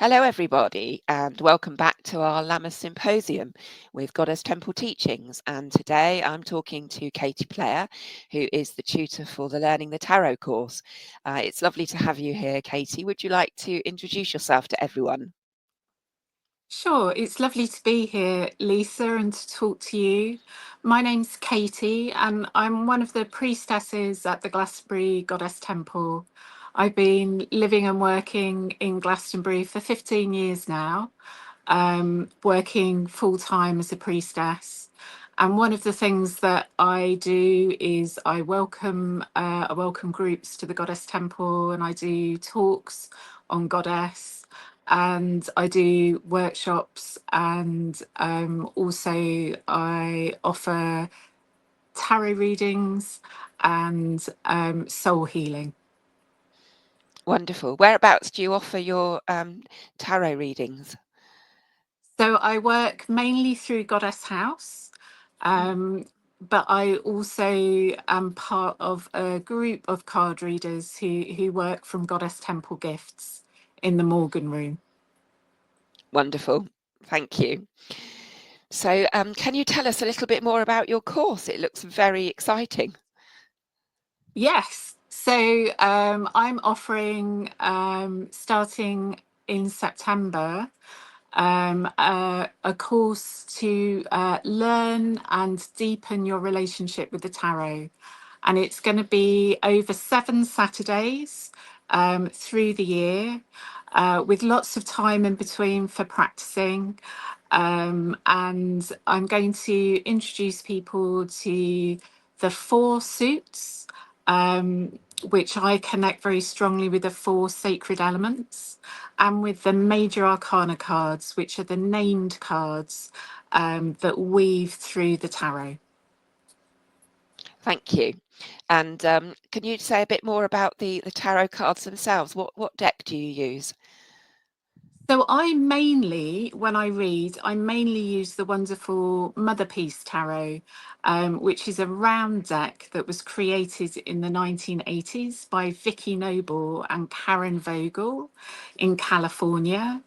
Hello, everybody, and welcome back to our Lammas Symposium with Goddess Temple Teachings. And today I'm talking to Katie Player, who is the tutor for the Learning the Tarot course. It's lovely to have you here, Katie. Would you like to introduce yourself to everyone? Sure, it's lovely to be here, Lisa, and to talk to you. My name's Katie, and I'm one of the priestesses at the Glastonbury Goddess Temple. I've been living and working in Glastonbury for 15 years now, working full time as a priestess. And one of the things that I do is I welcome groups to the Goddess Temple, and I do talks on Goddess, and I do workshops, and also I offer tarot readings and soul healing. Wonderful. Whereabouts do you offer your tarot readings? So I work mainly through Goddess House, but I also am part of a group of card readers who work from Goddess Temple Gifts in the Morgan Room. Wonderful. Thank you. So can you tell us a little bit more about your course? It looks very exciting. Yes. So I'm offering, starting in September, a course to learn and deepen your relationship with the tarot. And it's going to be over 7 Saturdays through the year, with lots of time in between for practicing. And I'm going to introduce people to the 4 suits, which I connect very strongly with the 4 sacred elements, and with the Major Arcana cards, which are the named cards that weave through the tarot. Thank you. And can you say a bit more about the tarot cards themselves? What deck do you use? So I mainly, when I read, I mainly use the wonderful Mother Peace Tarot, which is a round deck that was created in the 1980s by Vicky Noble and Karen Vogel in California.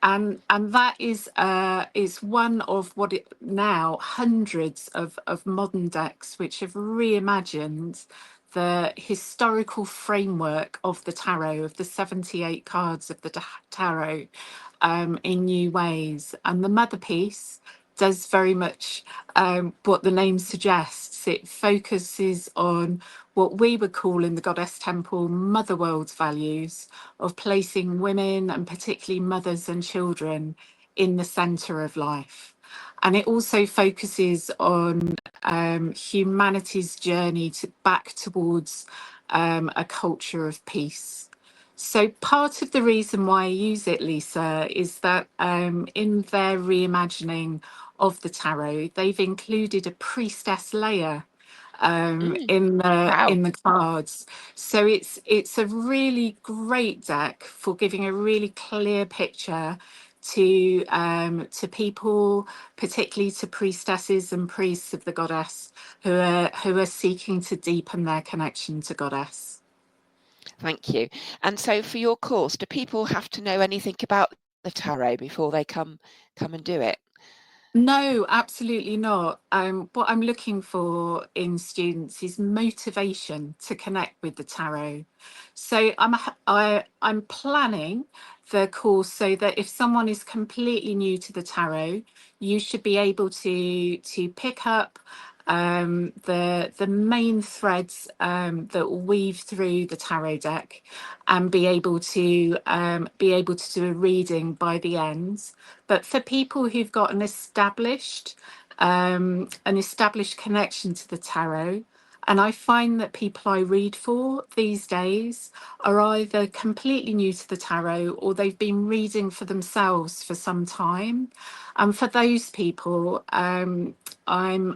And that is one of what it now hundreds of modern decks which have reimagined the historical framework of the tarot, of the 78 cards of the tarot, in new ways. And the Mother Piece does very much what the name suggests. It focuses on what we would call in the Goddess Temple mother world values of placing women, and particularly mothers and children, in the centre of life. And it also focuses on humanity's journey back towards a culture of peace. So part of the reason why I use it, Lisa, is that in their reimagining of the tarot, they've included a priestess layer in Wow. the cards. So it's a really great deck for giving a really clear picture to people, particularly to priestesses and priests of the goddess who are seeking to deepen their connection to goddess. Thank you. And so for your course, do people have to know anything about the tarot before they come and do it? No, absolutely not. What I'm looking for in students is motivation to connect with the tarot. So I'm planning the course so that if someone is completely new to the tarot, you should be able to pick up the main threads that weave through the tarot deck, and be able to do a reading by the end. But for people who've got an established connection to the tarot, and I find that people I read for these days are either completely new to the tarot or they've been reading for themselves for some time. And for those people, I'm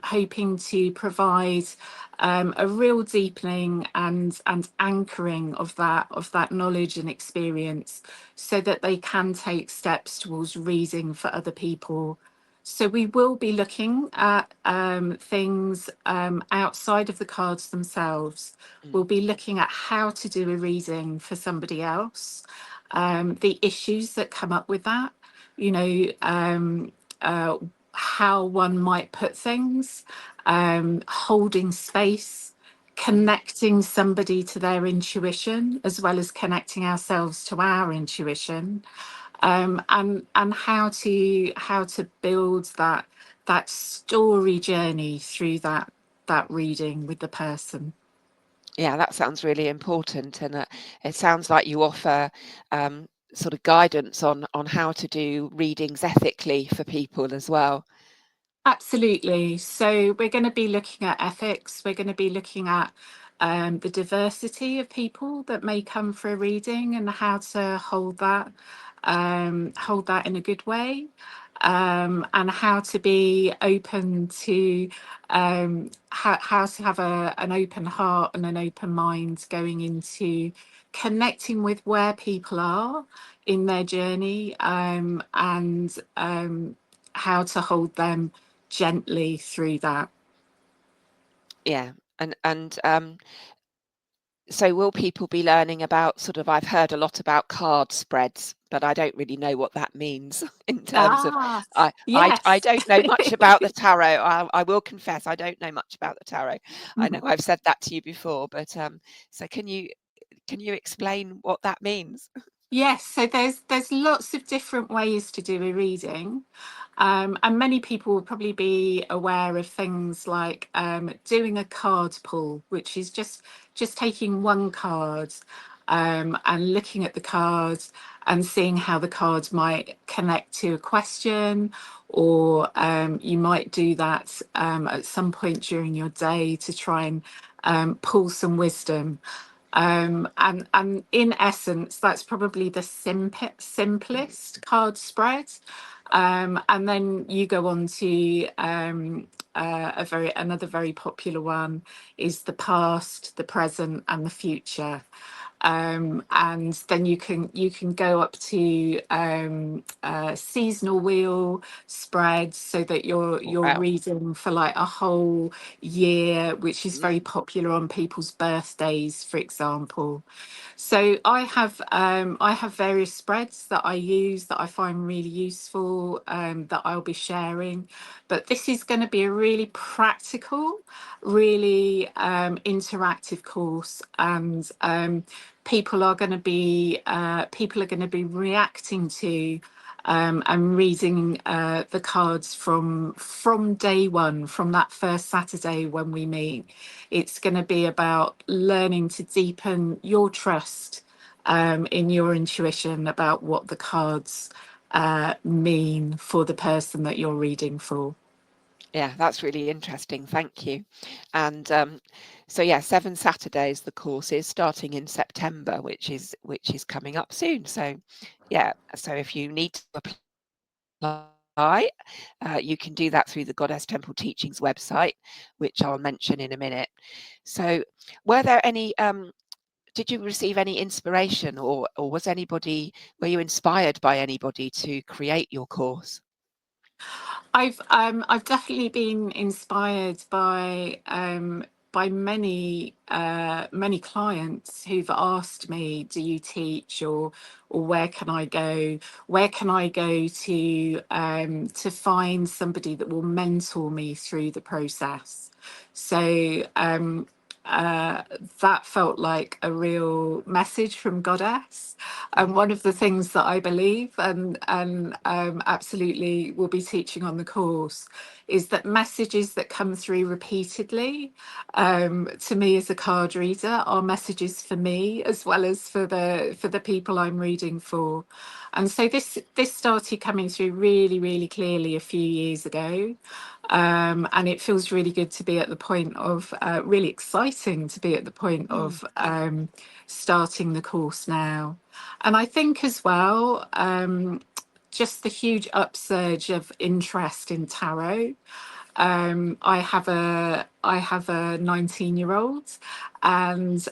hoping to provide a real deepening and anchoring of that knowledge and experience, so that they can take steps towards reading for other people. So we will be looking at things outside of the cards themselves. We'll Mm. be looking at how to do a reading for somebody else, the issues that come up with that, you know, uh, how one might put things, holding space, Mm. connecting somebody to their intuition, as well as connecting ourselves to our intuition, and how to build that story journey through that reading with the person. Yeah, that sounds really important, and it sounds like you offer sort of guidance on how to do readings ethically for people as well. Absolutely. So we're going to be looking at ethics. We're going to be looking at the diversity of people that may come for a reading and how to hold that in a good way, and how to be open to how to have an open heart and an open mind going into connecting with where people are in their journey, and how to hold them gently through that. Yeah, and so will people be learning about sort of, I've heard a lot about card spreads, but I don't really know what that means in terms of, Ah, I yes. don't know much about the tarot. I will confess I don't know much about the tarot. I know I've said that to you before, but so can you explain what that means? Yes, so there's lots of different ways to do a reading, and many people will probably be aware of things like doing a card pull, which is just taking one card, and looking at the cards and seeing how the cards might connect to a question, or you might do that at some point during your day to try and pull some wisdom. And in essence, that's probably the Mm. simplest card spread. And then you go on to another very popular one is the past, the present, and the future. And then you can go up to seasonal wheel spreads, so that you're Wow. reading for like a whole year, which is very Mm. popular on people's birthdays, for example. So I have various spreads that I use that I find really useful, that I'll be sharing. But this is going to be a really practical, really interactive course, and people are going to be reacting to and reading the cards from day one, from that first Saturday when we meet. It's going to be about learning to deepen your trust in your intuition about what the cards mean for the person that you're reading for. Yeah, that's really interesting. Thank you. And so yeah, 7 Saturdays the course is starting in September, which is coming up soon. So yeah, so if you need to apply, you can do that through the Goddess Temple Teachings website, which I'll mention in a minute. So were there any did you receive any inspiration, or were you inspired by anybody to create your course? I've definitely been inspired by many clients who've asked me, "Do you teach?" or "Where can I go? Where can I go to find somebody that will mentor me through the process?" So uh, that felt like a real message from Goddess, and Mm. one of the things that I believe, and absolutely will be teaching on the course, is that messages that come through repeatedly, to me as a card reader, are messages for me as well as for the people I'm reading for. And so this started coming through really, really clearly a few years ago. And it feels really good to be at the point of really exciting to be at the point Mm. of starting the course now. And I think as well, just the huge upsurge of interest in tarot, I have a 19-year-old, and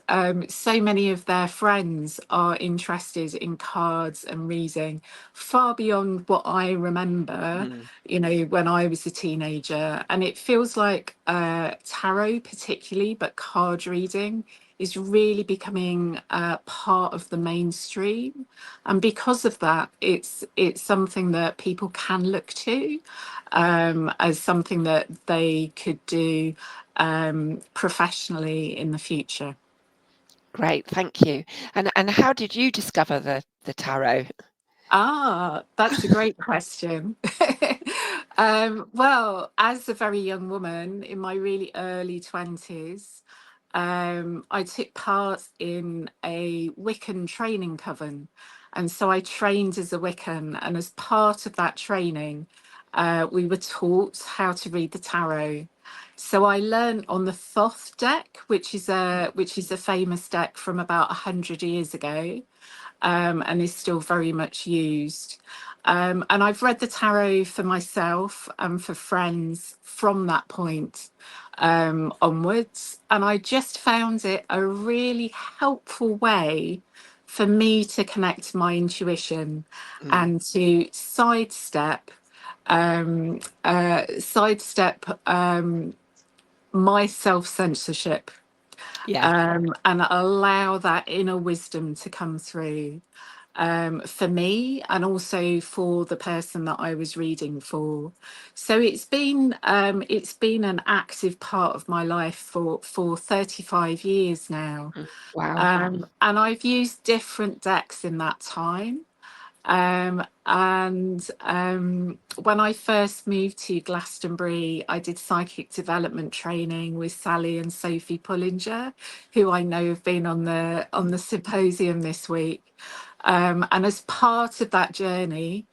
so many of their friends are interested in cards and reading far beyond what I remember, Mm, when I was a teenager. And it feels like tarot, particularly, but card reading is really becoming part of the mainstream, and because of that, it's something that people can look to as something that they could do professionally in the future. great, thank you. And how did you discover the tarot? That's a great question. Well, as a very young woman in my really early 20s, I took part in a Wiccan training coven. And so I trained as a Wiccan. And as part of that training, we were taught how to read the tarot. So I learned on the Thoth deck, which is a famous deck from about 100 years ago, and is still very much used. And I've read the tarot for myself and for friends from that point onwards. And I just found it a really helpful way for me to connect to my intuition Mm, and to sidestep my self censorship, yeah. and allow that inner wisdom to come through, for me and also for the person that I was reading for. So it's been an active part of my life for 35 years now, Mm, wow. and I've used different decks in that time. And when I first moved to Glastonbury, I did psychic development training with Sally and Sophie Pullinger, who I know have been on the symposium this week. And as part of that journey,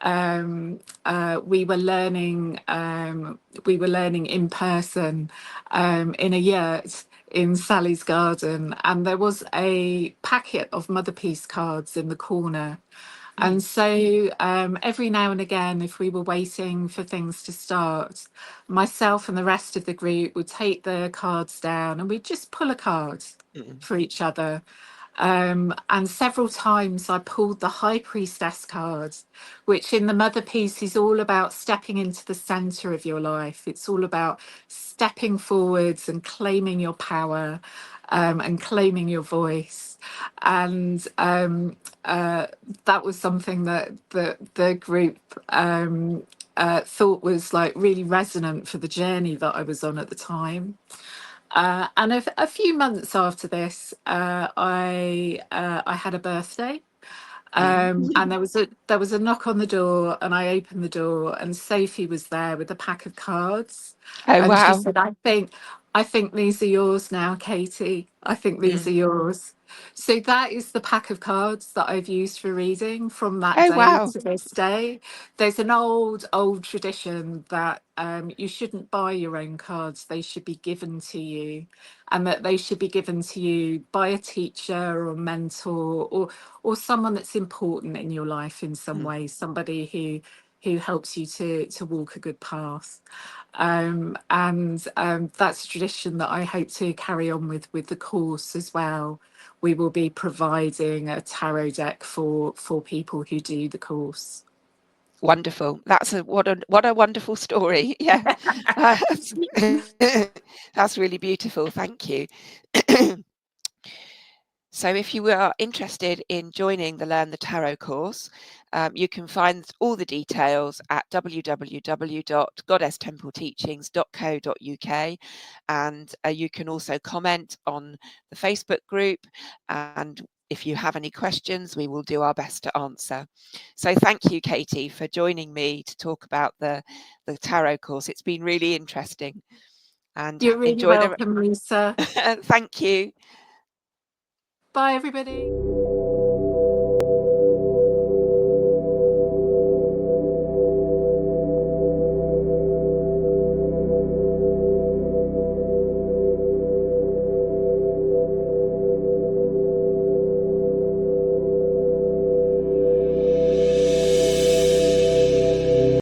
we were learning in person, in a yurt in Sally's garden, and there was a packet of Mother Peace cards in the corner. Mm, And so every now and again, if we were waiting for things to start, myself and the rest of the group would take the cards down and we'd just pull a card mm, for each other. And several times I pulled the High Priestess card, which in the Mother piece is all about stepping into the center of your life. It's all about stepping forwards and claiming your power, and claiming your voice. And that was something that the group thought was like really resonant for the journey that I was on at the time. And a few months after this, I had a birthday, mm. and there was a knock on the door, and I opened the door, and Sophie was there with a pack of cards, Oh, and she wow. said, "I think these are yours now, Katie. I think these Mm. are yours." So that is the pack of cards that I've used for reading from that Oh, day wow. to this day. There's an old tradition that you shouldn't buy your own cards; they should be given to you, and that they should be given to you by a teacher or mentor, or someone that's important in your life in some Mm. way, somebody who helps you to walk a good path. And that's a tradition that I hope to carry on with the course as well. We will be providing a tarot deck for people who do the course. Wonderful. What a wonderful story. Yeah. That's, that's really beautiful. Thank you. So if you are interested in joining the Learn the Tarot course, you can find all the details at www.goddesstempleteachings.co.uk, and you can also comment on the Facebook group, and if you have any questions, we will do our best to answer. So thank you, Katie, for joining me to talk about the tarot course. It's been really interesting, and You're really enjoy the welcome, Lisa. thank you. Bye, everybody.